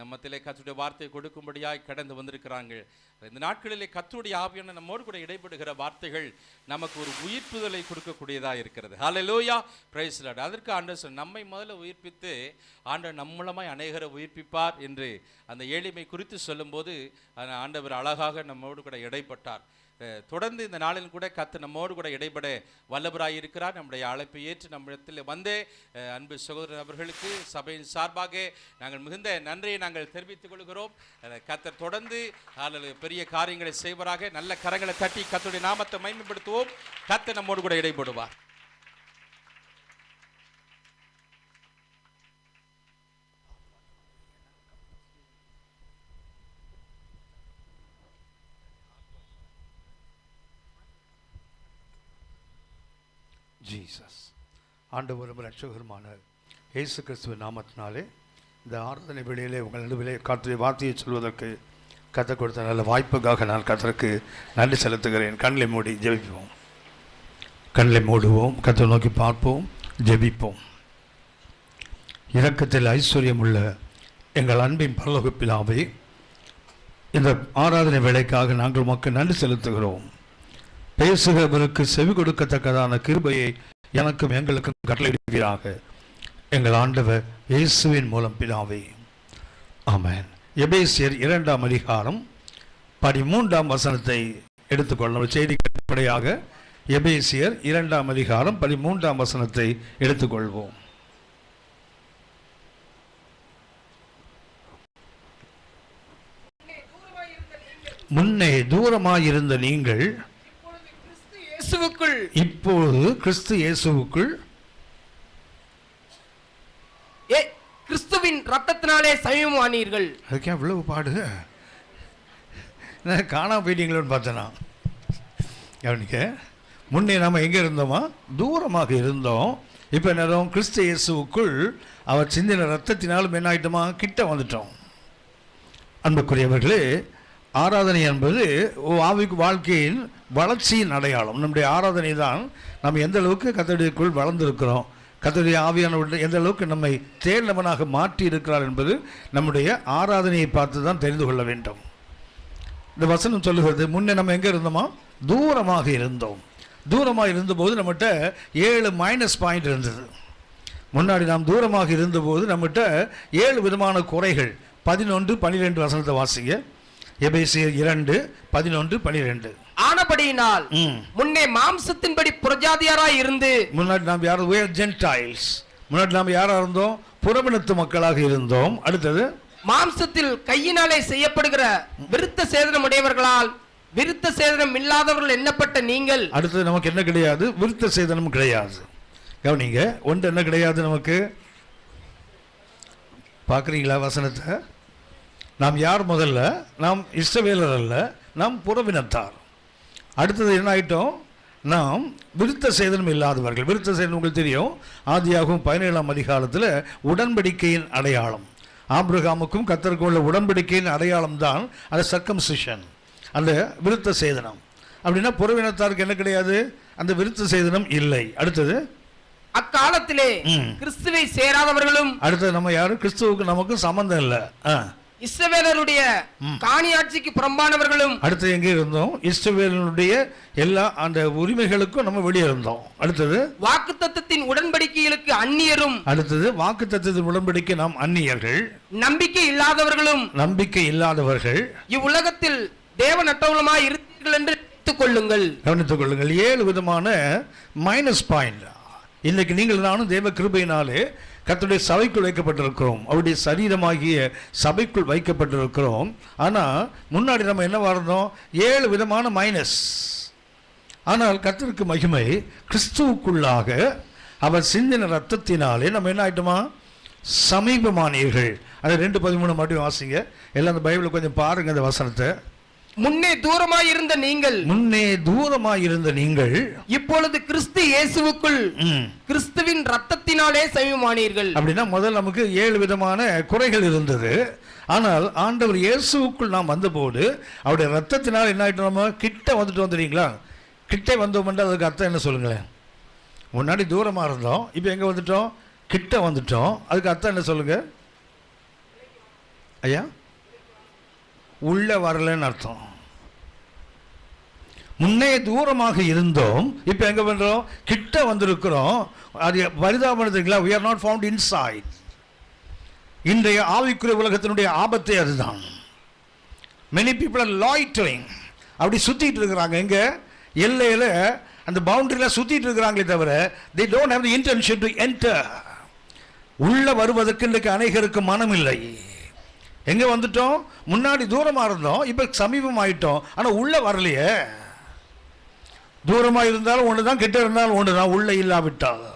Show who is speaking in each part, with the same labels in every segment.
Speaker 1: நம்மத்திலே கர்த்தருடைய வார்த்தையை கொடுக்கும்படியாய் கடந்து வந்திருக்கிறார்கள். இந்த நாட்களிலே கர்த்தருடைய ஆவியான நம்மோடு கூட இடைப்படுகிற வார்த்தைகள் நமக்கு ஒரு உயிர்ப்புதலை கொடுக்கக்கூடியதாக இருக்கிறது. ஹல்லேலூயா, பிரைஸ் லார்ட். அதற்கு ஆண்டவர் நம்மை முதல்ல உயிர்ப்பித்து ஆண்டவர் நம் மூலமாய் அநேகரை உயிர்ப்பிப்பார் என்று அந்த ஏளிமை குறித்து சொல்லும்போது ஆண்டவர் அழகாக நம்மோடு கூட இடைப்பட்டார். தொடர்ந்து இந்த நாளில் கூட கர்த்தர் நம்மோடு கூட இடைபட வல்லவராய் இருக்கிறார். நம்முடைய அழைப்பை ஏற்று நம்மிடத்தில் வந்தே அன்பு சகோதரர் அவர்களுக்கு சபையின் சார்பாக நாங்கள் மிகுந்த நன்றியை நாங்கள் தெரிவித்துக் கொள்கிறோம். கர்த்தர் தொடர்ந்து பெரிய காரியங்களை செய்வராக. நல்ல கரங்களை தட்டி கர்த்தருடைய நாமத்தை மகிமைப்படுத்துவோம். கர்த்தர் நம்மோடு கூட இடைபடுவார்.
Speaker 2: ஜீசஸ். ஆண்டவரும் இரட்சகருமான இயேசு கிறிஸ்துவின் நாமத்தினாலே இந்த ஆராதனை வேளையிலே உங்கள் நடுவிலே கர்த்தருடைய வார்த்தையை சொல்வதற்கு கற்றுக் கொடுத்த நல்ல வாய்ப்புக்காக நான் கர்த்தருக்கு நன்றி செலுத்துகிறேன். கண்களை மூடி ஜெபிப்போம். கண்களை மூடுவோம், கர்த்தரை நோக்கி பார்ப்போம், ஜெபிப்போம். இரக்கத்தில் ஐஸ்வர்யம் உள்ள எங்கள் அன்பின் பரலோக பிதாவே, இந்த ஆராதனை வேளைக்காக நாங்கள் உமக்கு நன்றி செலுத்துகிறோம். பேசுகிறவருக்கு செவி கொடுக்கத்தக்கதான கிருபையை எனக்கும் எங்களுக்கும் கட்டளையிடுவீராக. எங்கள் ஆண்டவர் இயேசுவின் மூலம் பிதாவே, ஆமென். எபேசியர் 2ஆம் அதிகாரம் 13ஆம் வசனத்தை எடுத்துக்கொள்ளணும். செய்தி அடிப்படையாக எபேசியர் 2ஆம் அதிகாரம் 13ஆம் வசனத்தை எடுத்துக்கொள்வோம். முன்னே தூரமாயிருந்த நீங்கள் இப்பொழுது கிறிஸ்து இயேசுவுக்குள்
Speaker 3: கிறிஸ்துவின் ரத்தத்தினாலே சமீபமானீர்கள்.
Speaker 2: அதுக்கே இவ்வளவு பாடு காணாம போயிட்டீங்களோன்னு பார்த்தேனா. கவனிக்க, முன்னே நாம் எங்கே இருந்தோமா? தூரமாக இருந்தோம். இப்போ என்ன, கிறிஸ்து இயேசுவுக்குள் அவர் சிந்தின ரத்தத்தினாலும் என்ன ஆகிட்டோமா? கிட்ட வந்துட்டோம். அன்புக்குரியவர்களே, ஆராதனை என்பது ஆவிக்கு வாழ்க்கையின் வளர்ச்சியின் அடையாளம். நம்முடைய ஆராதனை தான் நம்ம எந்த அளவுக்கு கர்த்தருக்குள் வளர்ந்திருக்கிறோம், கர்த்தருடைய ஆவியானவர் எந்த அளவுக்கு நம்மை தேர்ந்தவனாக மாற்றி இருக்கிறார் என்பது நம்முடைய ஆராதனையை பார்த்து தான் தெரிந்து கொள்ள வேண்டும். இந்த வசனம் சொல்லுகிறது, முன்னே நம்ம எங்கே இருந்தோமா? தூரமாக இருந்தோம். தூரமாக இருந்தபோது நம்மகிட்ட 7 மைனஸ் பாயிண்ட் இருந்தது. முன்னாடி நாம் தூரமாக இருந்தபோது நம்மகிட்ட 7 விதமான குறைகள். 11, 12 வசனத்தை வாசிங்க. எபேசியர் 2:11-12.
Speaker 3: ஆனபடியினால் முன்னே மாம்சத்தின்படி புறஜாதியாராய் இருந்து,
Speaker 2: முன்னாடி நாம் யார்? we are Gentiles. முன்னாடி நாம் யாரா இருந்தோம்? புறவினத்து மக்களாக இருந்தோம். அடுத்தது,
Speaker 3: மாம்சத்தில் கையினாலே செய்யப்படுகிற விருத்த சேதனம் உடையவர்களால் விருத்த சேதனம் இல்லாதவர்கள் எண்ணப்பட்ட நீங்கள்.
Speaker 2: அடுத்தது, நமக்கு என்ன கிடையாது? விருத்த சேதனம் கிடையாது. கவனிங்க, ஒன்று என்ன கிடையாது நமக்கு? பார்க்குறீங்களா வசனத்தை? நாம் யார்? முதல்ல நாம் இஸ்ரவேலர் அல்ல, நாம் புறவினத்தார். அடுத்தது என்ன ஆகிட்டோம்? நாம் விருத்த சேதனம் இல்லாதவர்கள். விருத்த சேதனம் உங்களுக்கு தெரியும், ஆதியாகமம் 17ஆம் அதிகாரத்தில் உடன்படிக்கையின் அடையாளம். ஆபிரகாமுக்கும் கர்த்தருக்கும் உள்ள உடன்படிக்கையின் அடையாளம் தான் அந்த சர்க்கம்சிஷன், அந்த விருத்த சேதனம். அப்படின்னா புறவினத்தாருக்கு என்ன கிடையாது? அந்த விருத்த சேதனம் இல்லை. அடுத்தது,
Speaker 3: அக்காலத்திலே கிறிஸ்துவை சேராதவர்களும்.
Speaker 2: அடுத்தது, நம்ம யாரும் கிறிஸ்துவுக்கு நமக்கு சம்பந்தம் இல்லை,
Speaker 3: இஸ்ரவேலருடைய காணியாட்சிக்கு புறம்பானவர்களும்.
Speaker 2: அடுத்து எங்கே இருந்தோம்? இஸ்ரவேலருடைய எல்லா அந்த உரிமைகளுக்கும் நம்ம வெளியே இருந்தோம். அடுத்தது,
Speaker 3: வாக்குத்தத்தத்தின் உடன்படிக்கைகளுக்கு அந்நியரும்.
Speaker 2: அடுத்தது, வாக்குத்தத்தத்தின் உடன்படிக்கை நாம் அந்நியர்கள்,
Speaker 3: நம்பிக்கை இல்லாதவர்களும்.
Speaker 2: நம்பிக்கை இல்லாதவர்கள்.
Speaker 3: இவ்வுலகத்தில் தேவ நட்டவுளமாய் இருந்தீர்கள் என்று கவனித்துக் கொள்ளுங்கள்.
Speaker 2: கவனித்துக் கொள்ளுங்கள். 7 விதமான மைனஸ் பாயிண்ட். இன்னைக்கு நீங்கள் நானும் தேவ கிருபையினாலே கர்த்தருடைய சபைக்குள் வைக்கப்பட்டிருக்கிறோம். அவருடைய சரீரமாகிய சபைக்குள் வைக்கப்பட்டிருக்கிறோம். ஆனால் முன்னாடி நம்ம என்ன இருந்தோம்? 7 விதமான மைனஸ். ஆனால் கர்த்தருக்கு மகிமை, கிறிஸ்துவுக்குள்ளாக அவர் சிந்தின ரத்தத்தினாலே நம்ம என்ன ஆயிட்டோமா? சமீபமானீர்கள். அது 2:13 மட்டும் வாசிங்க. எல்லாம் அந்த பைபிளை கொஞ்சம் பாருங்க. அந்த வசனத்தை,
Speaker 3: முன்னே தூரமாயிருந்த நீங்கள்,
Speaker 2: முன்னே தூரமாயிருந்த நீங்கள்
Speaker 3: இப்பொழுது கிறிஸ்து இயேசுவுக்குள் கிறிஸ்துவின் ரத்தத்தினாலே சமீபமானீர்கள்.
Speaker 2: அப்படின்னா முதல் நமக்கு 7 விதமான குறைகள் இருந்தது. ஆனால் ஆண்டவர் இயேசுவுக்குள் நாம் வந்தபோது அவருடைய ரத்தத்தினால் என்ன ஆகிட்டோம்? நம்ம கிட்ட வந்துட்டு வந்துடுறீங்களா? கிட்டே வந்தோம்னா அதுக்கு அர்த்தம் என்ன சொல்லுங்களேன்? முன்னாடி தூரமாக இருந்தோம், இப்போ எங்கே வந்துட்டோம்? கிட்ட வந்துட்டோம். அதுக்கு அர்த்தம் என்ன சொல்லுங்க? ஐயா உள்ள வரலன்னு அர்த்தம். முன்னே தூரமாக இருந்தோம், இப்போ எங்கே பண்ணுறோம்? கிட்ட வந்திருக்கிறோம். அது பரிதாபப்படுத்துங்களா? we are not found inside. இன்றைய ஆவிக்குரிய உலகத்தினுடைய ஆபத்தே அதுதான். many people are loitering. அப்படி சுற்றிட்டு இருக்கிறாங்க. எங்கே? எல்லையில் அந்த பவுண்டரியில் சுற்றிட்டு இருக்கிறாங்களே தவிர they don't have the intention to enter. உள்ள வருவதற்கு இன்றைக்கு அநேகருக்கு மனம் இல்லை. எங்கே வந்துட்டோம்? முன்னாடி தூரமாக இருந்தோம், இப்போ சமீபம் ஆயிட்டோம், ஆனால் உள்ளே வரலையே. தூரமாக இருந்தாலும் ஒன்று தான், கிட்ட இருந்தாலும் ஒன்று தான், உள்ளே இல்லாவிட்டால்.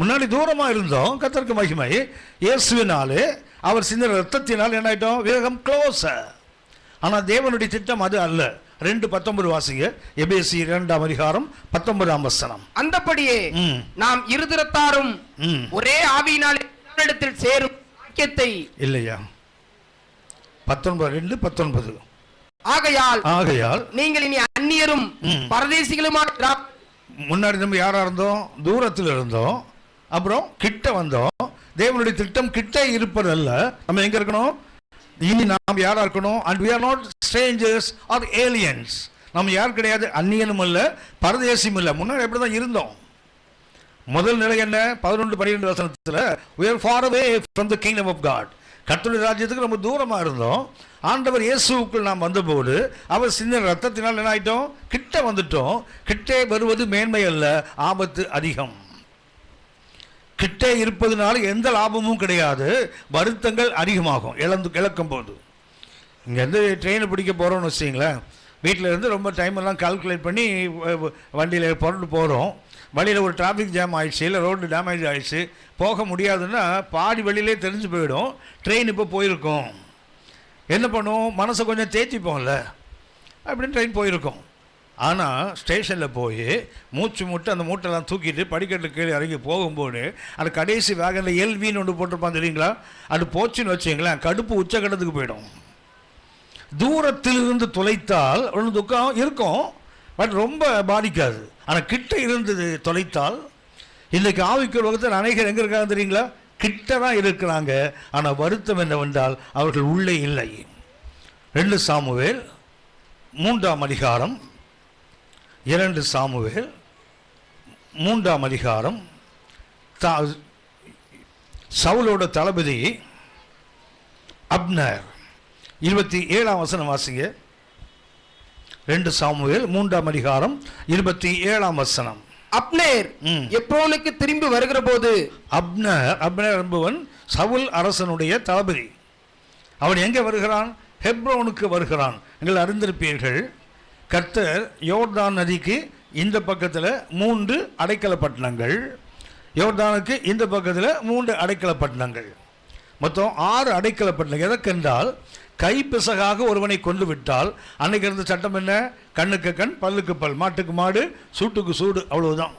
Speaker 2: முன்னாடி தூரமாக இருந்தோம், கர்த்தருக்கு மகிமை, இயேசுவினாலே அவர் சிந்தின ரத்தத்தினால் என்ன ஆயிட்டோம்? வேகம் க்ளோஸர். ஆனால் தேவனுடைய திட்டம் அது அல்ல. 2:19 வாசிங்க. எபேசி 2ஆம் அதிகாரம் 19ஆம் வசனம்.
Speaker 3: அந்தபடியே நாம் இருதிறத்தாரும் ஒரே ஆவியினாலே இடத்தில் சேரும் வாக்கியத்தை
Speaker 2: இல்லையா? 19:2-19.
Speaker 3: ஆகையால் நீங்கள் இனி அந்நியரும் பரதேசிகளுமாக.
Speaker 2: முன்னாடி நம்ம யாரா இருந்தோம்? தூரத்தில் இருந்தோம், அப்புறம் கிட்ட வந்தோம். தேவனுடைய திட்டம் கிட்ட இருப்பதல்ல. நம்ம எங்க இருக்கணும்? இனி நாம் யாரா இருக்கணும்? and we are not strangers or aliens. நம்ம யார் கிடையாது, அந்நியனும் அல்ல, பரதேசியும் இல்லை. முன்னாடி எப்படி தான் இருந்தோம். முதல் நிலை என்ன? 11-12 வசனத்தில் we are far away from the kingdom of God. கர்த்தருடைய ராஜ்யத்துக்கு நம்ம தூரமாக இருந்தோம். ஆண்டவர் இயேசுவுக்குள் நாம் வந்தபோது அவர் சிந்தின ரத்தத்தினால் என்ன ஆயிட்டோம்? கிட்ட வந்துட்டோம். கிட்டே வருவது மேன்மை அல்ல, ஆபத்து அதிகம். கிட்டே இருப்பதனால எந்த லாபமும் கிடையாது, வருத்தங்கள் அதிகமாகும் இழக்கும் போது. இங்கேருந்து ட்ரெயினை பிடிக்க போகிறோம்னு வச்சிங்களேன், வீட்டில் இருந்து ரொம்ப டைம் எல்லாம் கால்குலேட் பண்ணி வண்டியில் புரண்டு போகிறோம். வழியில் ஒரு டிராஃபிக் ஜாம் ஆகிடுச்சு, இல்லை ரோடு டேமேஜ் ஆகிடுச்சு, போக முடியாதுன்னா பாதி வழியிலே தெரிஞ்சு போயிடும் ட்ரெயின் இப்போ போயிருக்கோம். என்ன பண்ணுவோம்? மனசை கொஞ்சம் தேய்ச்சிப்போம்ல, அப்படின்னு ட்ரெயின் போயிருக்கோம். ஆனால் ஸ்டேஷனில் போய் மூச்சு மூட்டை அந்த மூட்டைலாம் தூக்கிட்டு படிக்கட்டு கீழே இறங்கி போகும்போது அந்த கடைசி வேகனில் எல்வின்னு ஒன்று போட்டிருப்பான் தெரியுங்களா? அது போச்சுன்னு வச்சிங்களேன், கடுப்பு உச்சக்கட்டத்துக்கு போயிடும். தூரத்திலிருந்து தொலைத்தால் ஒன்று துக்கம் இருக்கும், பட் ரொம்ப பாதிக்காது. ஆனால் கிட்ட இருந்தது தொலைத்தால். இன்றைக்கு ஆவிக்குரிய உலகத்தில் அநேகர் எங்கே இருக்காங்க தெரியுங்களா? கிட்ட தான் இருக்கிறாங்க, ஆனால் வருத்தம் என்னவென்றால் அவர்கள் உள்ளே இல்லை. 2 சாமுவேல் 3ஆம் அதிகாரம் 2 சாமுவேல் 3ஆம் அதிகாரம் சவுலோட தளபதி அப்னர் 27ஆம் வசனம் வாசிங்க. 2 சாமுவேல் 3ஆம் அதிகாரம் 27ஆம் வசனம்.
Speaker 3: அப்னேர் எப்ரோனுக்கு திரும்பி வருகிற போது, அப்னர் என்பவன் சவுல் அரசனுடைய தளபதி. அவன் எங்கே வருகிறான்? ஹெப்ரோனுக்கு வருகிறான். நீங்கள் அறிந்திருப்பீர்கள், கர்த்தர் யோர்தான் நதிக்கு இந்த பக்கத்தில் 3 அடைக்கலப்பட்டினங்கள், யோர்தானுக்கு இந்த பக்கத்தில் 3 அடைக்கலப்பட்டினங்கள், மொத்தம் 6 அடைக்கலப்பட்டினங்கள். எதற்கென்றால் கைப்பிசகாக ஒருவனை கொண்டு விட்டால் அன்னைக்கு இருந்த சட்டம் என்ன? கண்ணுக்கு கண், பல்லுக்கு பல், மாட்டுக்கு மாடு, சூட்டுக்கு சூடு, அவ்வளவுதான்.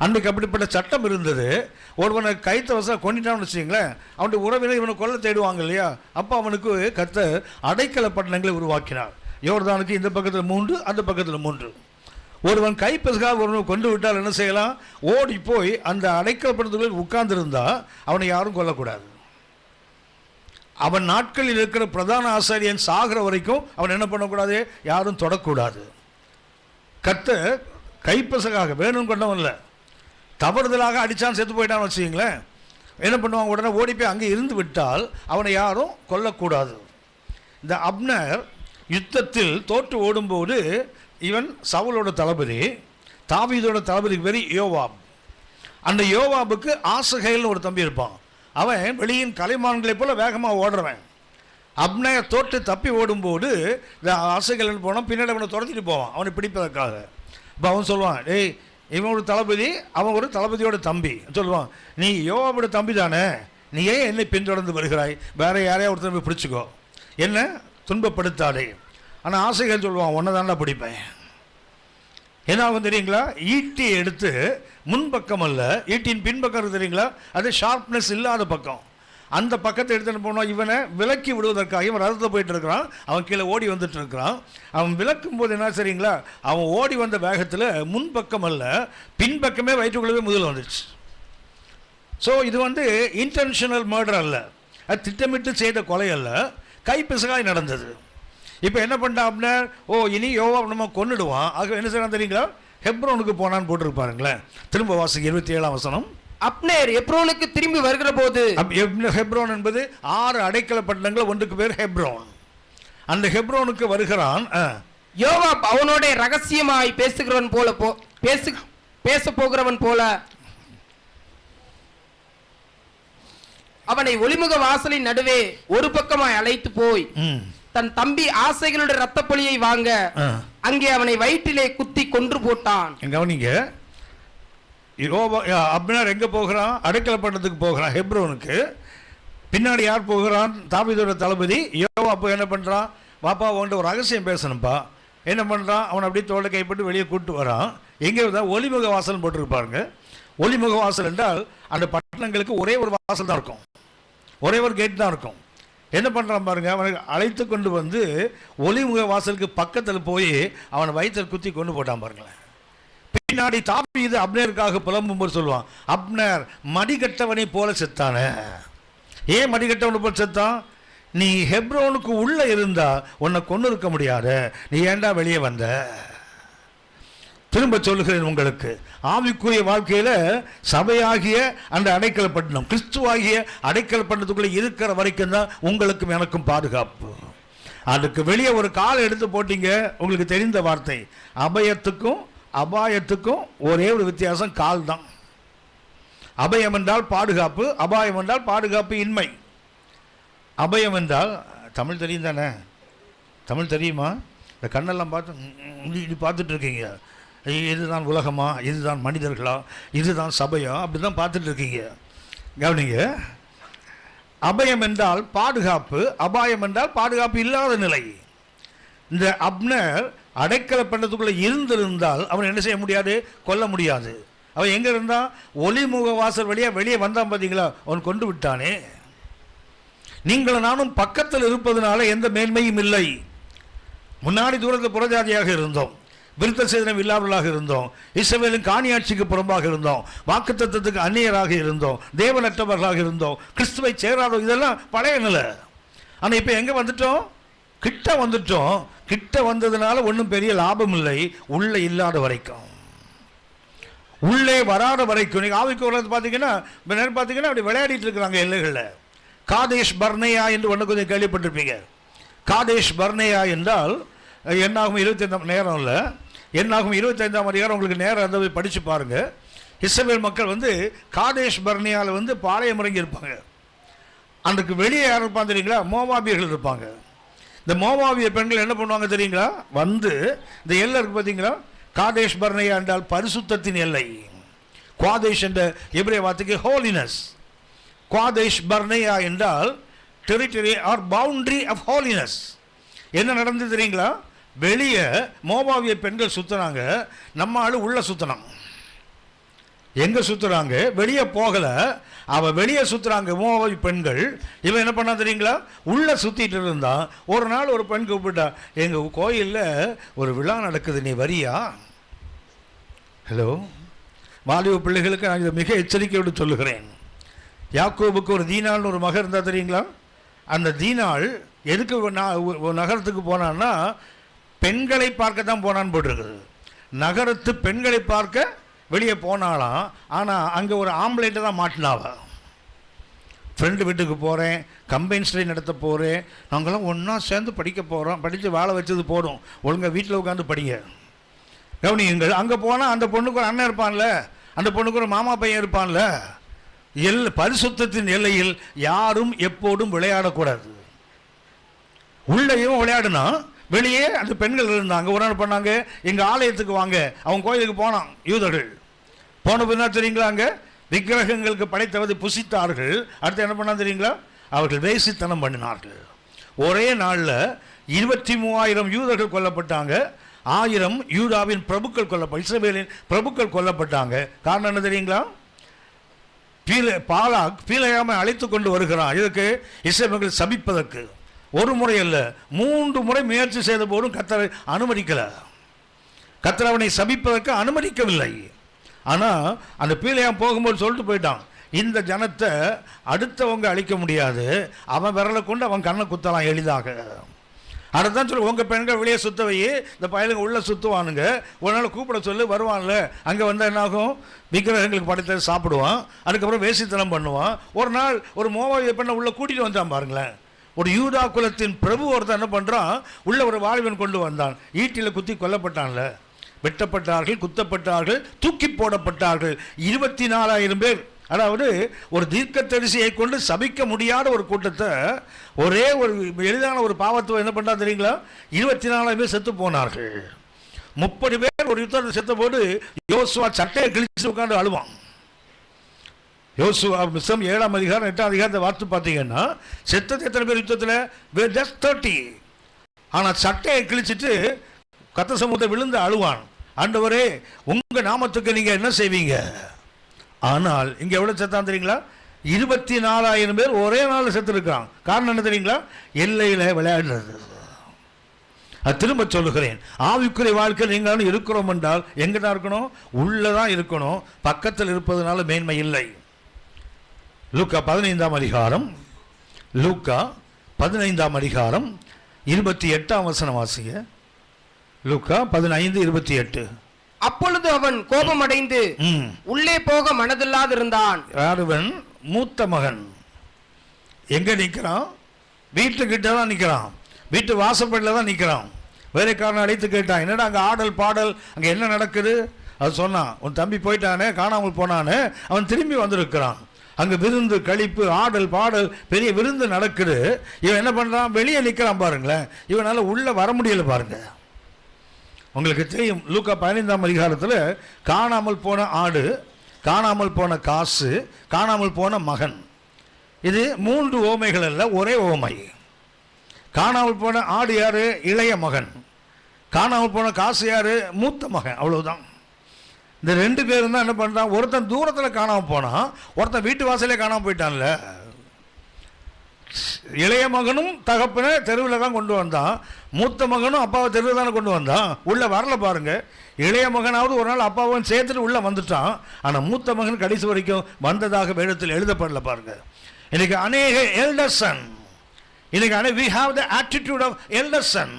Speaker 3: அன்றைக்கு அப்படிப்பட்ட சட்டம் இருந்தது. ஒருவனை கைத்தவசம் கொண்டுட்டான்னு வச்சுங்களேன், அவனுடைய உறவினர் இவனை கொல்ல தேடுவாங்க இல்லையா? அப்போ அவனுக்கு கர்த்தர் அடைக்கலப்பட்டினங்களை உருவாக்கினார். யோர்தானுக்கு இந்த பக்கத்தில் 3, அந்த பக்கத்தில் 3. ஒருவன் கைப்பிசகாக ஒருவனை கொண்டு விட்டால் என்ன செய்யலாம்? ஓடி போய் அந்த அடைக்கலப்பட்டினங்களில் உட்கார்ந்துருந்தா அவனை யாரும் கொல்லக்கூடாது. அவன் நாட்களில் இருக்கிற பிரதான ஆசாரியன் சாகிற வரைக்கும் அவன் என்ன பண்ணக்கூடாது? யாரும் தொடக்கூடாது. கர்த்தர் கைப்பசகாக வேணும் கொண்டவன் இல்லை, தவறுதலாக அடித்தான் செத்து போயிட்டான்னு வச்சுக்கிங்களேன், என்ன பண்ணுவாங்க? உடனே ஓடி போய் அங்கே இருந்து விட்டால் அவனை யாரும் கொல்லக்கூடாது. இந்த அப்னர் யுத்தத்தில் தோற்று ஓடும்போது இவன் சவுலோட தளபதி, தாவீதோட தளபதி பேர் யோவாப். அந்த யோவாபுக்கு ஆசகேல்னு ஒரு தம்பி இருப்பான். அவன் வெளியின் கலைமான்களைப் போல வேகமாக ஓடுறவன். அப்னர் தோற்று தப்பி ஓடும்போது இந்த ஆசகேல் போனால் பின்னாடி அவனை துரத்திட்டு போவான் அவனை பிடிப்பதற்காக. இப்போ அவன் சொல்லுவான், டேய் இவன் ஒரு தளபதி, அவன் ஒரு தளபதியோட தம்பி. சொல்லுவான், நீ யோவாபோட தம்பி தானே, நீ ஏன் என்னை பின்தொடர்ந்து வருகிறாய்? வேற யாரையா ஒருத்தர் போய் பிடிச்சிக்கோ, என்ன துன்பப்படுத்தாதே. ஆனால் ஆசைகள் சொல்லுவான், ஒன்றை தாண்டா பிடிப்பேன். என்ன ஆகும் தெரியுங்களா? ஈட்டியை எடுத்து முன்பக்கம் அல்ல, ஈட்டியின் பின்பக்கம் தெரியுங்களா, அது ஷார்ப்னஸ் இல்லாத பக்கம், அந்த பக்கத்தை எடுத்துகிட்டு போனோம். இவனை விலக்கி விடுவதற்காக இவன் ரதத்தில் போயிட்டு இருக்கிறான், அவன் கீழே ஓடி வந்துட்டு இருக்கிறான். அவன் விலக்கும் போது என்ன சரிங்களா, அவன் ஓடி வந்த வேகத்தில் முன்பக்கம் அல்ல, பின்பக்கமே வயிற்றுக்குள்ளவே முதல் வந்துடுச்சு. ஸோ இது இன்டென்ஷனல் மர்டர் அல்ல,
Speaker 2: அது திட்டமிட்டு செய்த கொலை அல்ல, கைப்பிசகாய் நடந்தது. இப்போ என்ன பண்ணிட்டான் அப்னர்? இனி யோவாப் நம்ம கொன்னுடுவான். ஆக என்ன செய்யலாம் தெரியுங்களா? ஹெப்ரோனுக்கு போனான்னு போட்டிருப்பாருங்களேன். திரும்ப வாசிங்க 27ஆம் வசனம்.
Speaker 3: அப்னேர் எப்ரோனுக்கு திரும்பி வருகிற போது,
Speaker 2: ஹெப்ரோன் என்பது 6 அடைக்கல பட்டணங்கள், ஒன்றுக்கு பேர் ஹெப்ரோன். அந்த ஹெப்ரோனுக்கு வருகிறான்.
Speaker 3: யோவாப் அவனோட ரகசியமாய் பேசுகிறவன் போல பேச போகிறவன் போல அவனை ஒளிமுக வாசலின் நடுவே ஒரு பக்கமாய் அழைத்து போய் தன் தம்பி ஆசைகளுடைய ரத்த பலியை வாங்க அங்கே அவனை வயிற்றிலே குத்தி கொன்று போட்டான்.
Speaker 2: கவனிங்க, அப்னர் எங்க போகிறான்? அடைக்கல பட்டணத்துக்கு போகிறான், ஹெப்ரோனுக்கு. பின்னாடி யார் போகிறான்? தாவீதோட தளபதி யோவாப். என்ன பண்றான்? வாப்பா உன்கிட்ட ஒரு ரகசியம் பேசணும்பா. என்ன பண்ணுறான்? அவனை அப்படியே தோலை கைப்பட்டு வெளியே கூப்பிட்டு வரான். எங்கே தான்? ஒளிமுக வாசல் போட்டிருப்பாருங்க. ஒளிமுக வாசல் என்றால் அந்த பட்டணங்களுக்கு ஒரே ஒரு வாசல் தான் இருக்கும், ஒரே ஒரு கேட் தான் இருக்கும். என்ன பண்ணுறான் பாருங்க, அவனை அழைத்து கொண்டு வந்து ஒளிமுக வாசலுக்கு பக்கத்தில் போய் அவனை வயிற்றில் குத்தி கொண்டு போட்டான் பாருங்களேன். பின்னாடி தாவீது அப்னேருக்காக புலம்பும்போது சொல்லுவான், அப்னர் மடிகட்டவனை போல செத்தானே. ஏன் மடிகட்டவனை போல செத்தான்? நீ ஹெப்ரோனுக்கு உள்ள இருந்தா உன்னை கொண்டு இருக்க முடியாத, நீ ஏண்டா வெளியே வந்த? திரும்ப சொல்லுகிறேன் உங்களுக்கு, ஆவிக்குரிய வாழ்க்கையில சபையாகிய அந்த அடைக்கல பட்டணம், கிறிஸ்துவாகிய அடைக்கல பட்டணத்துக்குள்ள இருக்கிற வரைக்கும் தான் உங்களுக்கும் எனக்கும் பாதுகாப்பு. அதுக்கு வெளியே ஒரு கால் எடுத்து போட்டீங்க, உங்களுக்கு தெரிந்த வார்த்தை, அபயத்துக்கும் அபாயத்துக்கும் ஒரே ஒரு வித்தியாசம், கால் தான். அபயம் என்றால் பாதுகாப்பு, அபாயம் என்றால் பாதுகாப்பு இன்மை. அபயம் என்றால் தமிழ் தெரியும் தானே? தமிழ் தெரியுமா? இந்த கண்ணெல்லாம் பார்த்து பார்த்துட்டு இருக்கீங்க, இதுதான் உலகமா, இதுதான் மனிதர்களா, இதுதான் சபையா, அப்படி தான் பார்த்துட்டு இருக்கீங்க. கவனிங்க, அபயம் என்றால் பாதுகாப்பு, அபாயம் என்றால் பாதுகாப்பு இல்லாத நிலை. இந்த அப்னர் அடைக்கல பட்டணத்துக்குள்ள இருந்திருந்தால் அவன் என்ன செய்ய முடியாது? கொல்ல முடியாது. அவன் எங்க இருந்தான்? ஒளிமுக வாசல் வழியா வெளியே வந்தான். பார்த்தீங்களா? அவன் கொண்டு விட்டானே. நீங்கள் நானும் பக்கத்தில் இருப்பதனால எந்த மேன்மையும் இல்லை. முன்னாடி தூரத்தில் புறஜாதியாக இருந்தோம், விருத்த சேதனம் இல்லாதவர்களாக இருந்தோம், இஸ்ரவேலின் காணியாட்சிக்கு புறம்பாக இருந்தோம், வாக்குத்தத்தத்துக்கு அந்நியராக இருந்தோம், தேவனற்றவர்களாக இருந்தோம், கிறிஸ்துவை சேராதோம். இதெல்லாம் பழைய நிலை. ஆனால் இப்போ எங்கே வந்துட்டோம்? கிட்ட வந்துட்டோம். கிட்ட வந்ததுனால ஒன்றும் பெரிய லாபம் இல்லை, உள்ளே இல்லாத வரைக்கும், உள்ளே வராத வரைக்கும். நீங்கள் ஆவிக்கு வர்றது பார்த்தீங்கன்னா அப்படி விளையாடிட்டு இருக்கிறாங்க எல்லைகளில். காதேஷ் பர்னேயா என்று ஒன்று கொஞ்சம் கேள்விப்பட்டிருப்பீங்க. காதேஷ் பர்னேயா என்றால் என்னாகும் 25 நேரம் இல்லை, என்னாகும் 25ஆம் அதிகாரம் உங்களுக்கு நேரம் அதை படித்து பாருங்கள். இஸ்ரவேல் மக்கள் காதேஷ் பர்னேயாவில் பாளையம் இறங்கி இருப்பாங்க. அதுக்கு வெளியே யார் இருப்பாங்க தெரியுங்களா? மோவாபியர்கள் இருப்பாங்க. இந்த மோவாபிய பெண்கள் என்ன பண்ணுவாங்க தெரியுங்களா? இந்த எல்லை இருக்கு பார்த்தீங்களா? காதேஷ் பர்னேயா என்றால் பரிசுத்தத்தின் எல்லை. குவாதேஷ் என்ற எபிரேய வார்த்தைக்கு ஹோலினஸ். குவாதேஷ் பர்னேயா என்றால் territory or boundary of holiness. என்ன நடந்தது தெரியுங்களா? வெளியே மோவாவிய பெண்கள் சுற்றுறாங்க, நம்ம ஆளு உள்ள சுற்றினான். எங்கே சுற்றுறாங்க? வெளியே போகலை, அவள் வெளியே சுற்றுறாங்க மோவாவி பெண்கள். இவன் என்ன பண்ணா தெரியுங்களா? உள்ளே சுற்றிட்டு இருந்தான். ஒரு நாள் ஒரு பெண் கூப்பிட்டா, எங்கள் கோயிலில் ஒரு விழா நடக்குது, நீ வரியா? ஹலோ, வாலிப பிள்ளைகளுக்கு நான் இதை மிக எச்சரிக்கையோடு சொல்லுகிறேன். யாக்கோபுக்கு ஒரு தீனாள்னு ஒரு மகன் இருந்தால் தெரியுங்களா? அந்த தீனாள் எதுக்கு நகரத்துக்கு போனான்னா பெண்களை பார்க்க தான் போனான்னு போட்டிருக்குது. நகரத்து பெண்களை பார்க்க வெளியே போனாலாம். ஆனால் அங்கே ஒரு ஆம்பளைட்டை தான் மாட்டினாவா. ஃப்ரெண்டு வீட்டுக்கு போகிறேன், கம்பைன் ஸ்டடி நடத்த போகிறேன், நாங்களாம் ஒன்றா சேர்ந்து படிக்க போகிறோம், படித்து வாழ வச்சது போடும், ஒழுங்காக வீட்டில் உட்காந்து படிங்க. கவனியுங்கள், அங்கே போனால் அந்த பொண்ணுக்கு ஒரு அண்ணன் இருப்பான்ல, அந்த பொண்ணுக்கு ஒரு மாமா பையன் இருப்பான்ல. பரிசுத்தத்தின் எல்லையில் யாரும் எப்போதும் விளையாடக்கூடாது. உள்ளேயும் விளையாடுனா வெளியே அந்த பெண்கள் இருந்தாங்க. ஒரு நாள் பண்ணாங்க, எங்கள் ஆலயத்துக்கு வாங்க, அவங்க கோயிலுக்கு போனான். யூதர்கள் போன பின்னா தெரியுங்களா, அங்கே விக்கிரகங்களுக்கு படைத்தவதை புசித்தார்கள். அடுத்து என்ன பண்ணா தெரியுங்களா? அவர்கள் வேசித்தனம் பண்ணினார்கள். ஒரே நாளில் 23,000 யூதர்கள் கொல்லப்பட்டாங்க. 1000 யூதாவின் பிரபுக்கள் இஸ்ரவேலின் பிரபுக்கள் கொல்லப்பட்டாங்க. காரணம் என்ன தெரியுங்களா? பாலாக் பீலையாமை அழைத்து கொண்டு வருகிறான். இதுக்கு இஸ்ரவேல் சபிப்பதற்கு. ஒரு முறை அல்ல, 3 முறை முயற்சி செய்த போதும் கர்த்தரை அனுமதிக்கல. கர்த்தர் அவனை சபிப்பதற்கு அனுமதிக்கவில்லை. ஆனால் அந்த பீலையாம் போகும்போது சொல்லிட்டு போயிட்டான், இந்த ஜனத்தை அடுத்தவங்க அழிக்க முடியாது, அவன் விரலை கொண்டு அவன் கண்ணை குத்தலாம் எளிதாக. அதுதான் சொல்லு, உங்கள் பெண்கள் வெளியே சுத்த வை, இந்த பயலுங்க உள்ளே சுற்றுவானுங்க, ஒரு நாள் கூப்பிட சொல்லு வருவான்ல. அங்கே வந்தால் என்னாகும், விக்கிரகங்களுக்கு படைத்த சாப்பிடுவான், அதுக்கப்புறம் வேசித்தனம் பண்ணுவான். ஒரு நாள் ஒரு மோவாவிய பெண்ணை உள்ளே கூட்டிகிட்டு வந்தான் பாருங்களேன். ஒரு யூதா குலத்தின் பிரபு ஒருத்தன் என்ன பண்ணுறான், உள்ள ஒரு வாலிபன் கொண்டு வந்தான், ஈட்டியில் குத்தி கொல்லப்பட்டான்ல. வெட்டப்பட்டார்கள், குத்தப்பட்டார்கள், தூக்கி போடப்பட்டார்கள் 24,000 பேர். அதாவது ஒரு தீர்க்கதரிசியை கொண்டு சபிக்க முடியாத ஒரு கூட்டத்தை, ஒரே ஒரு எளிதான ஒரு பாவத்தை என்ன பண்ணா தெரியுங்களா, 24,000 பேர் செத்து போனார்கள். 30 பேர் ஒரு யுத்தத்தை செத்த போது யோசுவா சட்டையை கிழிச்சு உட்காந்து அழுவான். யோசுவா புத்தகம் 7ஆம் அதிகாரம் 8ஆம் அதிகாரத்தை வார்த்து பார்த்தீங்கன்னா, செத்தது எத்தனை பேர் யுத்தத்தில், ஜஸ்ட் 30. ஆனால் சட்டையை கிழிச்சிட்டு கத்த சமூகத்தை விழுந்து அழுவான், ஆண்டவரே உங்கள் நாமத்துக்கு நீங்கள் என்ன செய்வீங்க. ஆனால் இங்கே எவ்வளோ செத்தான் தெரியுங்களா, 24,000 பேர் ஒரே நாள் செத்து இருக்கான். காரணம் என்ன தெரியுங்களா, எல்லையில் விளையாடுறது. அது திரும்ப சொல்லுகிறேன், ஆவிக்குரிய வாழ்க்கை நீங்களும் இருக்கிறோம் என்றால் எங்கே தான் இருக்கணும், உள்ளதான் இருக்கணும், பக்கத்தில் இருப்பதனால மேன்மை இல்லை. லூக்கா 15ஆம் அதிகாரம், லூக்கா 15ஆம் அதிகாரம் 28ஆம் வசனம் வாசிங்க. லூக்கா 15:28.
Speaker 4: அப்பொழுது அவன் கோபமடைந்து உள்ளே போக மனதில்லாதிருந்தான்.
Speaker 2: யாருவன், மூத்த மகன். எங்க நிற்கிறான், வீட்டுக்கிட்ட தான் நிற்கிறான், வீட்டு வாசப்படியில் தான் நிற்கிறான். வேலைக்காரன் அழைத்து கேட்டான், என்னடா அங்கே ஆடல் பாடல், அங்கே என்ன நடக்குது. அது சொன்னான், உன் தம்பி போயிட்டானே, காணாமல் போனானே, அவன் திரும்பி வந்திருக்கிறான். அங்கே விருந்து கழிப்பு ஆடல் பாடல் பெரிய விருந்து நடக்குது. இவன் என்ன பண்ணுறான், வெளியே நிற்கிறான் பாருங்களேன், இவனால் உள்ளே வர முடியல பாருங்க. உங்களுக்கு தெரியும், லூக்கா 15ஆம் அதிகாரத்தில் காணாமல் போன ஆடு, காணாமல் போன காசு, காணாமல் போன மகன், இது 3 ஓமைகள் அல்ல, ஒரே ஓமை. காணாமல் போன ஆடு யாரு, இளைய மகன். காணாமல் போன காசு யாரு, மூத்த மகன். அவ்வளவுதான். இந்த 2 பேரும் தான் என்ன பண்ணுறான், ஒருத்தன் தூரத்தில் காணாமல் போனான், ஒருத்தன் வீட்டு வாசலே காணாமல் போயிட்டான்ல. இளைய மகனும் தகப்பனை தெருவில் தான் கொண்டு வந்தான், மூத்த மகனும் அப்பாவை தெருவில் தானே கொண்டு வந்தான், உள்ளே வரல பாருங்க. இளைய மகனாவது ஒரு நாள் அப்பாவும் சேர்த்துட்டு உள்ளே வந்துட்டான், ஆனால் மூத்த மகன் கடைசி வரைக்கும் வந்ததாக வேதத்தில் எழுதப்படல பாருங்க. இன்னைக்கு அநேக எல்டர் சன், இன்னைக்கு we have the attitude of elder son.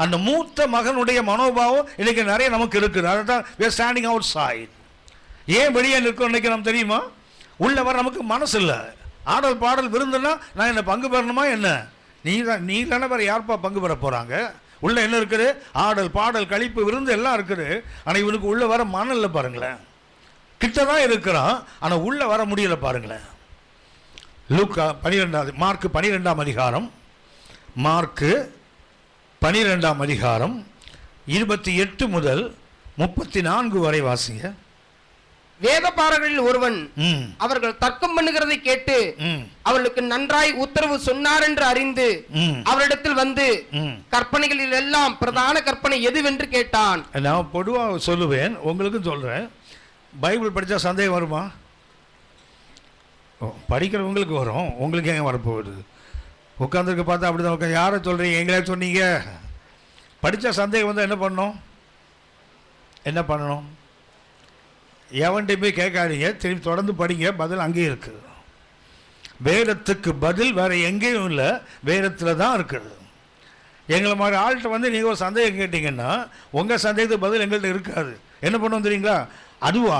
Speaker 2: அந்த மூத்த மகனுடைய மனோபாவம் இன்னைக்கு நிறைய நமக்கு இருக்குது. அதை தான் we are standing outside. ஏன் வெளியே நிற்கும் நினைக்கிறோம் தெரியுமா, உள்ள வர நமக்கு மனசு இல்லை. ஆடல் பாடல் விருந்துன்னா நான் என்ன பங்கு பெறணுமா என்ன, நீ தானே வேறு யார்ப்பா பங்கு பெற போகிறாங்க. உள்ளே என்ன இருக்குது, ஆடல் பாடல் கழிப்பு விருந்து எல்லாம் இருக்குது. ஆனால் இவனுக்கு உள்ளே வர மனம் இல்லை பாருங்களேன். கிட்ட தான் இருக்கிறான், ஆனால் உள்ளே வர முடியல பாருங்களேன். லூக்கா 12 மார்க்கு 12ஆம் அதிகாரம், மார்க்கு 12ஆம் அதிகாரம் 28 முதல் 34 வரை வாசிங்க.
Speaker 4: வேதபாரகரில் ஒருவன் அவர்கள் தர்க்கம் பண்ணுகிறதை கேட்டு அவர்களுக்கு நன்றாய் உத்தரவு சொன்னார் என்று அறிந்து அவரிடத்தில் வந்து கற்பனைகளில் எல்லாம் பிரதான கற்பனை எதுவென்று கேட்டான்.
Speaker 2: நான் பொதுவாக சொல்லுவேன், உங்களுக்கும் சொல்றேன், பைபிள் படித்தா சந்தேகம் வருமா, படிக்கிறவங்களுக்கு வரும், உங்களுக்கு எங்கே வரப்போகுது. உட்காந்துருக்க பார்த்தா அப்படி தான் உட்காந்து, யாரை சொல்கிறீங்க, எங்களே சொன்னீங்க. படித்தா சந்தேகம் வந்தால் என்ன பண்ணணும், என்ன பண்ணணும், எவன்கிட்ட போய் கேட்காதீங்க, திரும்பி தொடர்ந்து படிங்க, பதில் அங்கேயும் இருக்குது. வேதத்துக்கு பதில் வேறு எங்கேயும் இல்லை, வேதத்தில் தான் இருக்குது. எங்களை மாதிரி ஆள்கிட்ட வந்து நீங்கள் ஒரு சந்தேகம் கேட்டிங்கன்னா உங்கள் சந்தேகத்துக்கு பதில் எங்கள்கிட்ட இருக்காது. என்ன பண்ணுவோம் தெரியுங்களா, அதுவா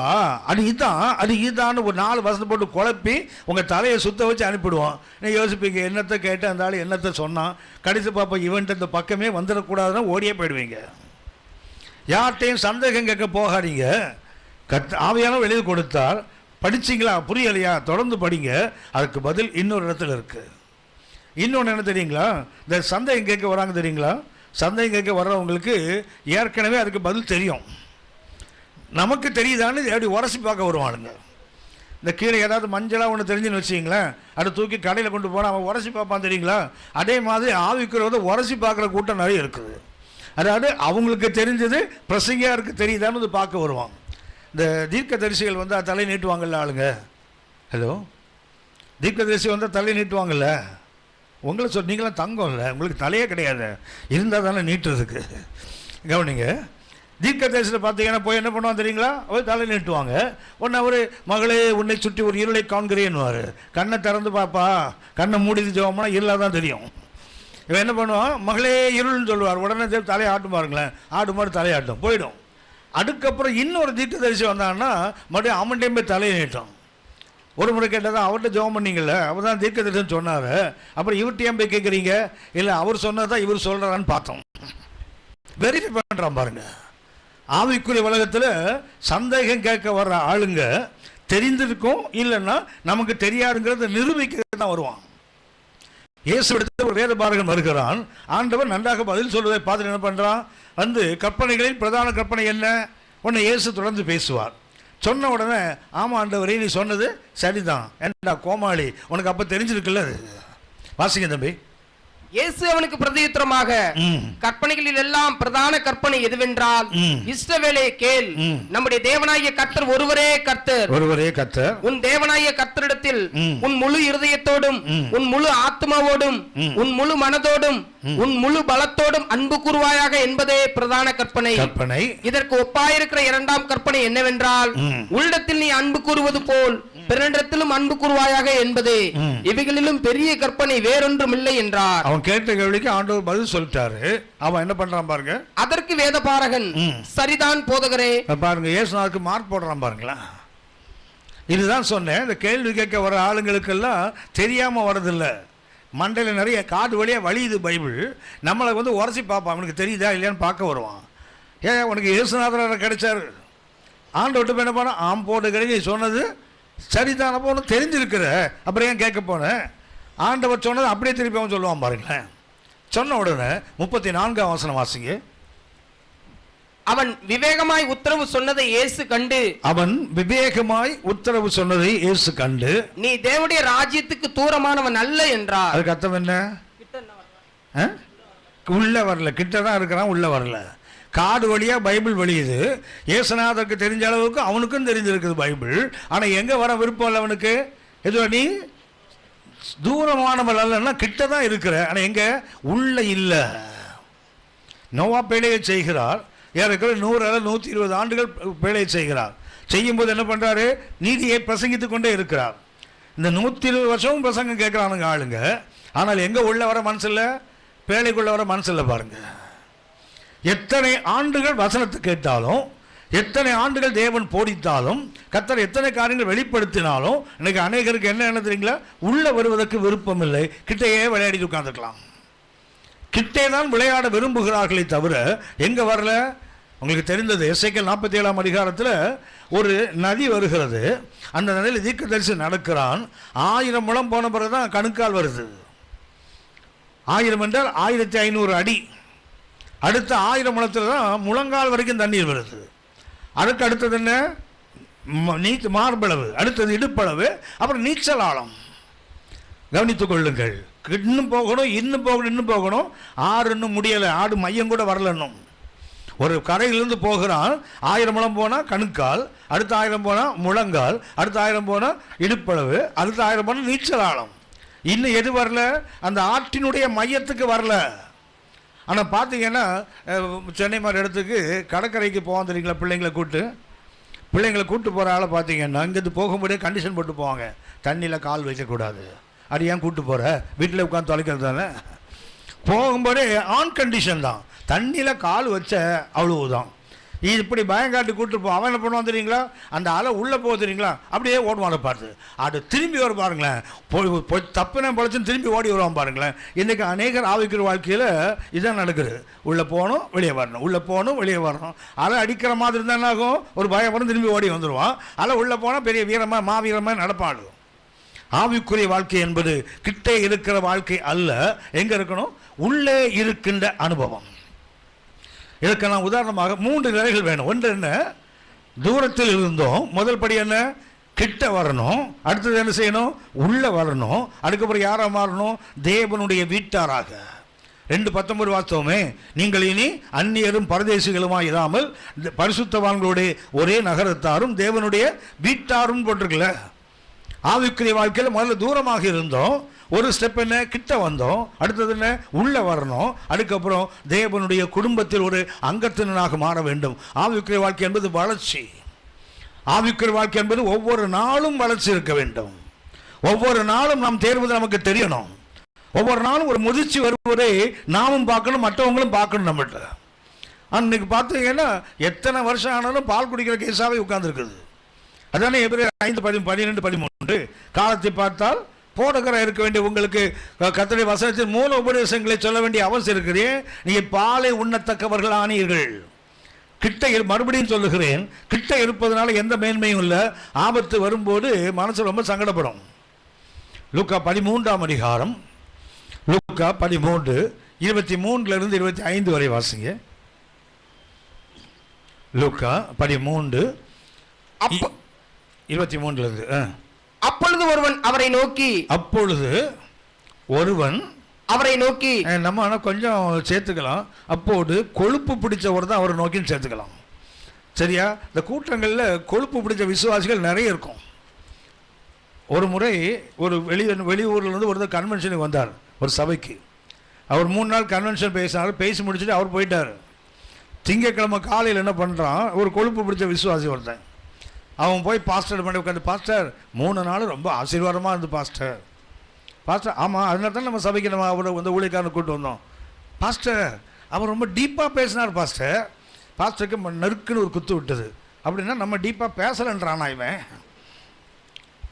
Speaker 2: அது இதுதான் அது இதுதான்னு ஒரு 4 வருஷத்தை போட்டு குழப்பி உங்கள் தலையை சுத்த வச்சு அனுப்பிடுவோம். நீங்கள் யோசிப்பீங்க, என்னத்தை கேட்டு அந்த ஆள் என்னத்தை சொன்னான், கடைசி பாப்பா இவன்ட்டு இந்த பக்கமே வந்துடக்கூடாதுன்னா ஓடியே போயிடுவீங்க. யார்கிட்டையும் சந்தேகம் கேட்க போகாதீங்க. ஆவியானவர் எழுதி கொடுத்தார், படிச்சிங்களா, புரியலையா, தொடர்ந்து படிங்க, அதுக்கு பதில் இன்னொரு இடத்துல இருக்குது. இன்னொன்று என்ன தெரியுங்களா, இந்த சந்தேகம் கேட்க வராங்க தெரியுங்களா, சந்தேகம் கேட்க வர்றவங்களுக்கு ஏற்கனவே அதுக்கு பதில் தெரியும். நமக்கு தெரியுதான்னு எப்படி உரசி பார்க்க வருவானுங்க. இந்த கீழே ஏதாவது மஞ்சளாக ஒன்று தெரிஞ்சுன்னு வச்சிங்களேன், அதை தூக்கி கடையில் கொண்டு போனால் அவன் உரசி பார்ப்பான் தெரியுங்களா. அதே மாதிரி ஆவிக்கிறத உரசி பார்க்குற கூட்டம் நிறைய இருக்குது. அதாவது அவங்களுக்கு தெரிஞ்சது பிரசங்கியாருக்கு தெரியுதான்னு அது பார்க்க வருவான். இந்த தீர்க்கதரிசிகள் வந்து தலை நீட்டுவாங்கல்ல ஆளுங்க, ஹலோ, தீர்க்கதரிசி வந்து தலை நீட்டுவாங்கல்ல, உங்களை நீங்களாம் தங்கம் இல்லை, உங்களுக்கு தலையே கிடையாது, இருந்தால் தானே நீட்டுறதுக்கு. கவனிங்க, தீர்க்க தரிசனம் பார்த்தீங்கன்னா போய் என்ன பண்ணுவான் தெரியுங்களா? அவர் தலை நீட்டுவாங்க. உடனே அவர் மகளே உன்னை சுற்றி ஒரு இருளை காண்கிறேன்னுவார். கண்ணை திறந்து பாப்பா, கண்ணை மூடிது ஜெபம்னா இருளாக தான் தெரியும். இவன் என்ன பண்ணுவான்? மகளே இருள்னு சொல்லுவார். உடனே தலையை ஆட்டும் பாருங்களேன், ஆடு மாதிரி தலையாட்டும் போயிடும். அதுக்கப்புறம் இன்னொரு தீர்க்க தரிசி வந்தாங்கன்னா மறுபடியும் அவன்கிட்டையும் போய் தலையை நீட்டும். ஒரு முறை கேட்டால் தான் அவர்கிட்ட ஜெபம் பண்ணிங்கள்ல, அவர் தான் தீர்க்க தரிசனம் சொன்னார், அப்புறம் இவர்கிட்ட ஏன் போய் கேட்குறீங்க? இல்லை அவர் சொன்னதான் இவர் சொல்கிறான்னு பார்த்தோம். வெரிஃபை பண்ணுறான் பாருங்க. ஆவிக்குரிய உலகத்தில் சந்தேகம் கேட்க வர்ற ஆளுங்க தெரிந்திருக்கும், இல்லைன்னா நமக்கு தெரியாதுங்கிறத நிரூபிக்க தான் வருவான். இயேசு இடத்துல ஒரு வேத பாரகன் வருகிறான். ஆண்டவர் நன்றாக பதில் சொல்வதை பார்த்து என்ன பண்ணுறான்? வந்து கற்பனைகளில் பிரதான கற்பனை என்ன? உன்னை இயேசு தொடர்ந்து பேசுவார். சொன்ன உடனே ஆமாம் ஆண்டவரே நீ சொன்னது சரிதான், என்னடா கோமாளி உனக்கு அப்போ தெரிஞ்சிருக்குல்ல. வாசிங்க தம்பி.
Speaker 4: இயேசு அவனுக்கு பிரதியுத்தரமாக, கற்பனைகளில் எல்லாம் பிரதான கற்பனை எதுவென்றால், இஸ்ரவேலே கேள், நம்முடைய தேவனாகிய கர்த்தர் ஒருவரே கர்த்தர்,
Speaker 2: ஒருவரே கர்த்தர்.
Speaker 4: உன் தேவனாகிய கர்த்தரிடத்தில் உன் முழு இருதயத்தோடும் உன் முழு ஆத்மாவோடும் உன் முழு மனதோடும் உன் முழு பலத்தோடும் அன்பு கூறுவாயாக என்பதே பிரதான கற்பனை. இதற்கு ஒப்பாயிருக்கிற இரண்டாம் கற்பனை என்னவென்றால், உள்ளிடத்தில் நீ அன்பு கூறுவது போல் பிறனிடத்திலும் அன்பு கூறுவாயாக என்பதே. இவைகளிலும் பெரிய கற்பனை வேறொன்றும் இல்லை என்றார்.
Speaker 2: அவன் கேட்ட கேள்விக்கு ஆண்டவர் பதில் சொல்லிட்டாரு. அவன் என்ன பண்றான் பாருங்க.
Speaker 4: அதற்கு வேதபாரகன், சரிதான் போதகரே.
Speaker 2: பாருங்க, இயேசுநாதருக்கு மார்க் போடுறான் பாருங்களா. இதுதான் சொன்னேன், இந்த கேள்வி கேட்க வர ஆளுங்களுக்கெல்லாம் தெரியாம வரதில்லை. மண்டையில் நிறைய காடு வழியாக வழியுது பைபிள். நம்மளை வந்து உரசி பார்ப்பான், அவனுக்கு தெரியுதா இல்லையான்னு பார்க்க வருவான். ஏன் உனக்கு இயேசுநாதர் கிடைச்சாரு? ஆண்டவர்கிட்ட என்ன பண்ண? ஆம் போடுகிறேன், நீ சொன்னது சரிதான போன தெரிஞ்சிருக்கிற, அப்புறம் ஏன் கேட்க போனேன்? ஆண்டவர் சொன்னது அப்படியே திருப்பி அவன் சொல்லுவான் பாருங்களேன். சொன்ன உடனே 34ஆம் வசனம் வாசிங்க.
Speaker 4: அவன் விவேகமாய் உத்தரவு சொன்னதை இயேசு கண்டு,
Speaker 2: அவன் விவேகமாய் உத்தரவு சொன்னதை இயேசு கண்டு,
Speaker 4: நீ தேவனுடைய ராஜ்யத்துக்கு தூரமானவன் அல்ல என்றார்.
Speaker 2: அதுக்கு அர்த்தம் என்ன? உள்ள வரல, கிட்ட தான் இருக்கிறான், உள்ள வரல. காடு வழியாக பைபிள் வழியுது. இயேசுநாதருக்கு தெரிஞ்ச அளவுக்கு அவனுக்கும் தெரிஞ்சிருக்குது பைபிள். ஆனால் எங்கே வர விருப்பம் இல்லை அவனுக்கு. எதுவும் நீ தூரமானவள் அல்லன்னா கிட்ட தான் இருக்கிற, ஆனால் எங்கே உள்ள இல்லை. நோவா பேழையை செய்கிறார். ஏறக்குற 100 அல்ல 120 ஆண்டுகள் பேழையை செய்கிறார். செய்யும்போது என்ன பண்ணுறாரு? நீதியை பிரசங்கித்து கொண்டே இருக்கிறார். இந்த 120 வருஷமும் பிரசங்கம் கேட்குறானுங்க ஆளுங்க. ஆனால் எங்கே உள்ள வர மனசு இல்லை, பேழைக்குள்ள வர மனசு இல்லை பாருங்க. எத்தனை ஆண்டுகள் வசனத்தை கேட்டாலும், எத்தனை ஆண்டுகள் தேவன் போதித்தாலும், கர்த்தர் எத்தனை காரியங்கள் வெளிப்படுத்தினாலும், இன்னைக்கு அநேகருக்கு என்ன தெரியுங்களா? உள்ள வருவதற்கு விருப்பம் இல்லை, கிட்டையே விளையாடிட்டு உட்காந்துக்கலாம். கிட்டே தான் விளையாட விரும்புகிறார்களே தவிர எங்க வரல. உங்களுக்கு தெரிந்தது, எசேக்கியேல் 47ஆம் அதிகாரத்தில் ஒரு நதி வருகிறது. அந்த நதியில் தீர்க்கதரிசி நடக்கிறான். 1000 முழம் போன பிறகுதான் கணுக்கால் வருது. 1000 என்றால் 1500 அடி. அடுத்த 1000 முழத்தில் தான் முழங்கால் வரைக்கும் தண்ணீர் வருது. அதுக்கு அடுத்தது என்ன? மார்பளவு, அடுத்தது இடுப்பளவு, அப்புறம் நீச்சல் ஆழம். கவனித்துக் கொள்ளுங்கள். இன்னும் போகணும், இன்னும் போகணும், இன்னும் போகணும். ஆறு இன்னும் முடியலை, ஆடு மையம் கூட வரல. இன்னும் ஒரு கரையிலிருந்து போகிறான். 1000 முழம் போனால் கணுக்கால், அடுத்த 1000 போனால் முழங்கால், அடுத்த 1000 போனால் இடுப்பளவு, அடுத்த 1000 போனால் நீச்சல் ஆழம். இன்னும் எது வரல? அந்த ஆற்றினுடைய மையத்துக்கு வரல. ஆனால் பார்த்தீங்கன்னா சென்னை மாதிரி இடத்துக்கு கடற்கரைக்கு போவான் தெரியுங்களா? பிள்ளைங்களை கூப்பிட்டு போகிற ஆளை பார்த்தீங்கன்னா இங்கேருந்து போகும்போதே கண்டிஷன் போட்டு போவாங்க, தண்ணியில் கால் வைக்கக்கூடாது. அது ஏன் கூப்பிட்டு போகிற? வீட்டில் உட்காந்து தொலைக்கிறது தானே. போகும்போதே ஆன் கண்டிஷன் தான், தண்ணியில் கால் வச்ச அவ்வளவுதான். இது இப்படி பயங்காட்டி கூப்பிட்டு போ. அவன் என்ன பண்ணுவான் தெரியுங்களா? அந்த அலை உள்ளே போக தெரியுங்களா? அப்படியே ஓடுவான பார்த்து அது திரும்பி வர பாருங்களேன். போய் தப்புன பொழைச்சுன்னு திரும்பி ஓடி வருவான் பாருங்களேன். இன்றைக்கி அநேகர் ஆவிக்கிற வாழ்க்கையில் இதான் நடக்குது. உள்ளே போகணும், வெளியே வரணும், உள்ளே போகணும், வெளியே வரணும். அலை அடிக்கிற மாதிரி இருந்தால் என்ன ஆகும்? ஒரு பயம் வரும், திரும்பி ஓடி வந்துடுவான். அலை உள்ளே போனால் பெரிய வீரமாக மாவீரமாக நடப்பாடு. ஆவிக்குரிய வாழ்க்கை என்பது கிட்டே இருக்கிற வாழ்க்கை அல்ல. எங்கே இருக்கணும்? உள்ளே இருக்கின்ற அனுபவம். இதற்கு நான் உதாரணமாக 3 நிலைகள் வேணும். ஒன்று என்ன? தூரத்தில் இருந்தோம். முதல் படி என்ன? கிட்ட வரணும். அடுத்தது என்ன செய்யணும்? உள்ள வரணும். அதுக்கப்புறம் யாராக மாறணும்? தேவனுடைய வீட்டாராக. 2:19 வாஸ்தவமே, நீங்கள் இனி அந்நியரும் பரதேசிகளுமாய் இராமல் பரிசுத்தவான்களுடைய ஒரே நகரத்தாரும் தேவனுடைய வீட்டாரும் போட்டிருக்கல. ஆவிக்குரிய வாழ்க்கையில் முதல்ல தூரமாக இருந்தோம், ஒரு ஸ்டெப் என்ன, கிட்ட வந்தோம். அடுத்தது என்ன, உள்ள வரணும். அதுக்கப்புறம் தேவனுடைய குடும்பத்தில் ஒரு அங்கத்தினராக மாற வேண்டும். ஆவிக்குரிய வாழ்க்கை என்பது வளர்ச்சி. ஆவிக்குரிய வாழ்க்கை என்பது ஒவ்வொரு நாளும் வளர்ச்சி இருக்க வேண்டும். ஒவ்வொரு நாளும் நாம் தேர்வது நமக்கு தெரியணும். ஒவ்வொரு நாளும் ஒரு முதிர்ச்சி வருவதை நாமும் பார்க்கணும், மற்றவங்களும் பார்க்கணும். நம்மகிட்ட அன்னைக்கு பார்த்தீங்கன்னா எத்தனை வருஷம் ஆனாலும் பால் குடிக்கிற கேஸாகவே உட்கார்ந்துருக்குது. அதானே எபிரேயர் 5:12-13 காலத்தை பார்த்தால் போதகராக இருக்க வேண்டிய உங்களுக்கு கர்த்தருடைய வசனத்தின் மூல உபதேசங்களை சொல்ல வேண்டிய அவசியம் இருக்குது. நீங்கள் பாலை உண்ணத்தக்கவர்கள் ஆனீர்கள். கிட்ட மறுபடியும் சொல்லுகிறேன், கிட்ட இருப்பதனால எந்த மேன்மையும் இல்லை. ஆபத்து வரும்போது மனசு ரொம்ப சங்கடப்படும். லூக்கா 13ஆம் அதிகாரம், லூக்கா 13:23 25 வரை வாசிங்க. லூக்கா 13:23
Speaker 4: அப்பொழுது ஒருவன் அவரை நோக்கி,
Speaker 2: அப்பொழுது ஒருவன்
Speaker 4: அவரை நோக்கி,
Speaker 2: நம்ம ஆனால் கொஞ்சம் சேர்த்துக்கலாம். அப்போது கொழுப்பு பிடிச்சவர் தான் அவரை நோக்கின்னு சேர்த்துக்கலாம். சரியா? இந்த கூட்டங்களில் கொழுப்பு பிடிச்ச விசுவாசிகள் நிறைய இருக்கும். ஒரு முறை ஒரு வெளியூர்லேருந்து ஒருத்தர் கன்வென்ஷனுக்கு வந்தார், ஒரு சபைக்கு. அவர் 3 நாள் கன்வென்ஷன் பேசினார். பேசி முடிச்சுட்டு அவர் போயிட்டார். திங்கக்கிழமை காலையில் என்ன பண்ணுறான், ஒரு கொழுப்பு பிடிச்ச விசுவாசி ஒருத்தன், அவன் போய் பாஸ்டர் பண்ணி உட்காந்து, பாஸ்டர் 3 நாள் ரொம்ப ஆசீர்வாதமாக இருந்து பாஸ்டர். பாஸ்டர் ஆமாம், அதனால தான் நம்ம சபைக்கு நம்ம அவரை வந்து ஊழியக்காரனை கூப்பிட்டு வந்தோம். பாஸ்டர் அவர் ரொம்ப டீப்பாக பேசினார் பாஸ்டர். பாஸ்டருக்கு நெருக்குன்னு ஒரு குத்து விட்டது. அப்படின்னா நம்ம டீப்பாக பேசலைன்றானா இவன்.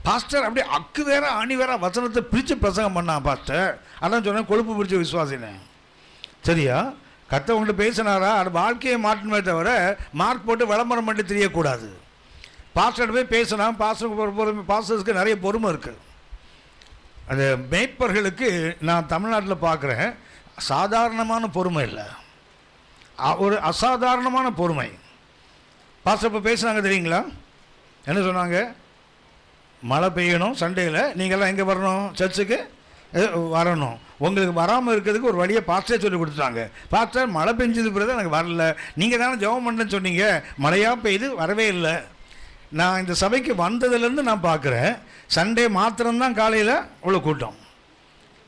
Speaker 2: பாஸ்டர் அப்படியே அக்கு வேற ஆணி வேற வசனத்தை பிரித்து பிரசங்கம் பண்ணான் பாஸ்டர். அதான் சொன்னேன், கொழுப்பு பிடிச்ச விசுவாசினேன். சரியா? கத்தவங்கள்ட்ட பேசினாரா, அது வாழ்க்கையை மாற்றணுமே தவிர மார்க் போட்டு விளம்பரம் பண்ணி தெரியக்கூடாது. பாஸ்டர்கிட்ட போய் பேசினா, பாஸ்டர்ஸ்க்கு நிறைய பொறுமை இருக்குது. அந்த மேய்ப்பர்களுக்கு நான் தமிழ்நாட்டில் பார்க்குறேன், சாதாரணமான பொறுமை இல்லை, ஒரு அசாதாரணமான பொறுமை. பாஸ்டர் இப்போ பேசுனாங்க தெரியுங்களா? என்ன சொன்னாங்க? மழை பெய்யணும் சண்டேயில், நீங்கள்லாம் எங்கே வரணும்? சர்ச்சுக்கு வரணும். உங்களுக்கு வராமல் இருக்கிறதுக்கு ஒரு வழியை பாஸ்டர் சொல்லி கொடுத்துட்டாங்க. பாஸ்டர் மழை பெஞ்சது பிறகு எனக்கு வரல, நீங்கள் தானே ஜெபம் பண்ணுறேன்னு சொன்னீங்க, மழையாக பெய்து வரவே இல்லை. நான் இந்த சபைக்கு வந்ததுலேருந்து நான் பார்க்குறேன், சண்டே மாத்திரம்தான் காலையில் இவ்வளோ கூட்டம்.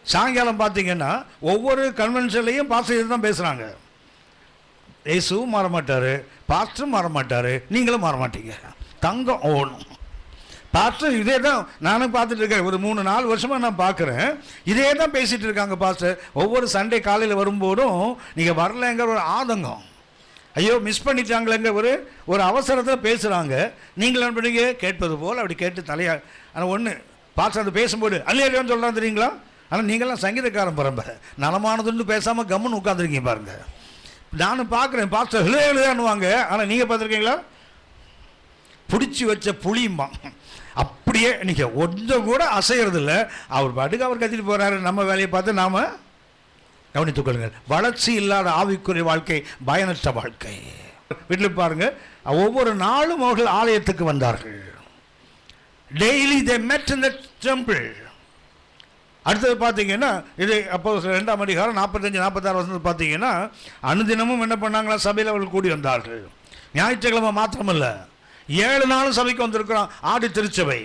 Speaker 2: சாயங்காலம் பார்த்தீங்கன்னா ஒவ்வொரு கன்வென்ஷன்லையும் பாஸ்டர் தான் பேசுகிறாங்க. இயேசுவும் மாற மாட்டார், பாஸ்டரும் மாற மாட்டார், நீங்களும் மாற மாட்டீங்க. தங்கம் ஓணும். பாஸ்டர் இதே தான் நானும் பார்த்துட்டு இருக்கேன். ஒரு 3-4 வருஷமாக நான் பார்க்குறேன், இதே தான் பேசிகிட்டு இருக்காங்க பாஸ்டர். ஒவ்வொரு சண்டே காலையில் வரும்போதும் நீங்கள் வரலைங்கிற ஒரு ஆதங்கம், ஐயோ மிஸ் பண்ணிட்டாங்களேங்க ஒரு அவசரத்தில் பேசுகிறாங்க. நீங்கள் என்ன பண்ணீங்க? கேட்பது போல் அப்படி கேட்டு தலையா. ஆனால் ஒன்று, பாஸ்டர் அது பேசும்போது அல்லேலூயான்னு சொல்கிறான் தெரியுங்களா? ஆனால் நீங்களாம் சங்கீதக்காரன் பரம்பரை, நலமானதுன்னு பேசாமல் கம்முன்னு உட்காந்துருக்கீங்க பாருங்கள். நானும் பார்க்குறேன், பாஸ்டர் அல்லேலூயான்னுவாங்க, ஆனால் நீங்கள் பார்த்துருக்கீங்களா? பிடிச்சி வச்ச புளியுமா அப்படியே நீங்கள் கொஞ்சம் கூட அசைகிறது இல்லை. அவர் பாட்டுக்கு அவர் கத்திட்டு போகிறாரு, நம்ம வேலையை பார்த்து நாம் கவனித்துக் கொள்ளுங்கள். வளர்ச்சி இல்லாத ஆவிக்குரிய வாழ்க்கை பயனற்ற வாழ்க்கை. வீட்டில் பாருங்கள், ஒவ்வொரு நாளும் அவர்கள் ஆலயத்துக்கு வந்தார்கள். Daily they met in the temple. அடுத்தது பார்த்தீங்கன்னா, இது அப்போ 2ஆம் அதிகாரம் 45-46 வருஷத்தில் பார்த்தீங்கன்னா, அனுதினமும் என்ன பண்ணாங்களா, சபையில் அவர்கள் கூடி வந்தார்கள். ஞாயிற்றுக்கிழமை மாத்திரமல்ல, 7 நாளும் சபைக்கு வந்திருக்கிறோம். ஆடி திருச்சபை.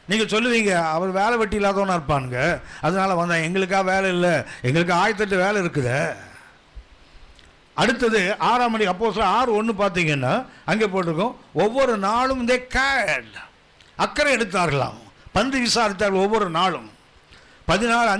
Speaker 2: நீங்கள் சொல்லுவீங்க, அவர் வேலை வெட்டி இல்லாதவனா இருப்பானுங்க, அதனால வந்தேன். எங்களுக்காக வேலை இல்லை, எங்களுக்கு 1008 வேலை இருக்குது. அடுத்தது 6ஆம் மணி அப்போஸ்தலர் 6:1 பார்த்தீங்கன்னா அங்கே போட்டிருக்கோம், ஒவ்வொரு நாளும் இந்த கேட் அக்கறை எடுத்தார்களாம், பந்து விசாரித்தார்கள் ஒவ்வொரு நாளும். 16:5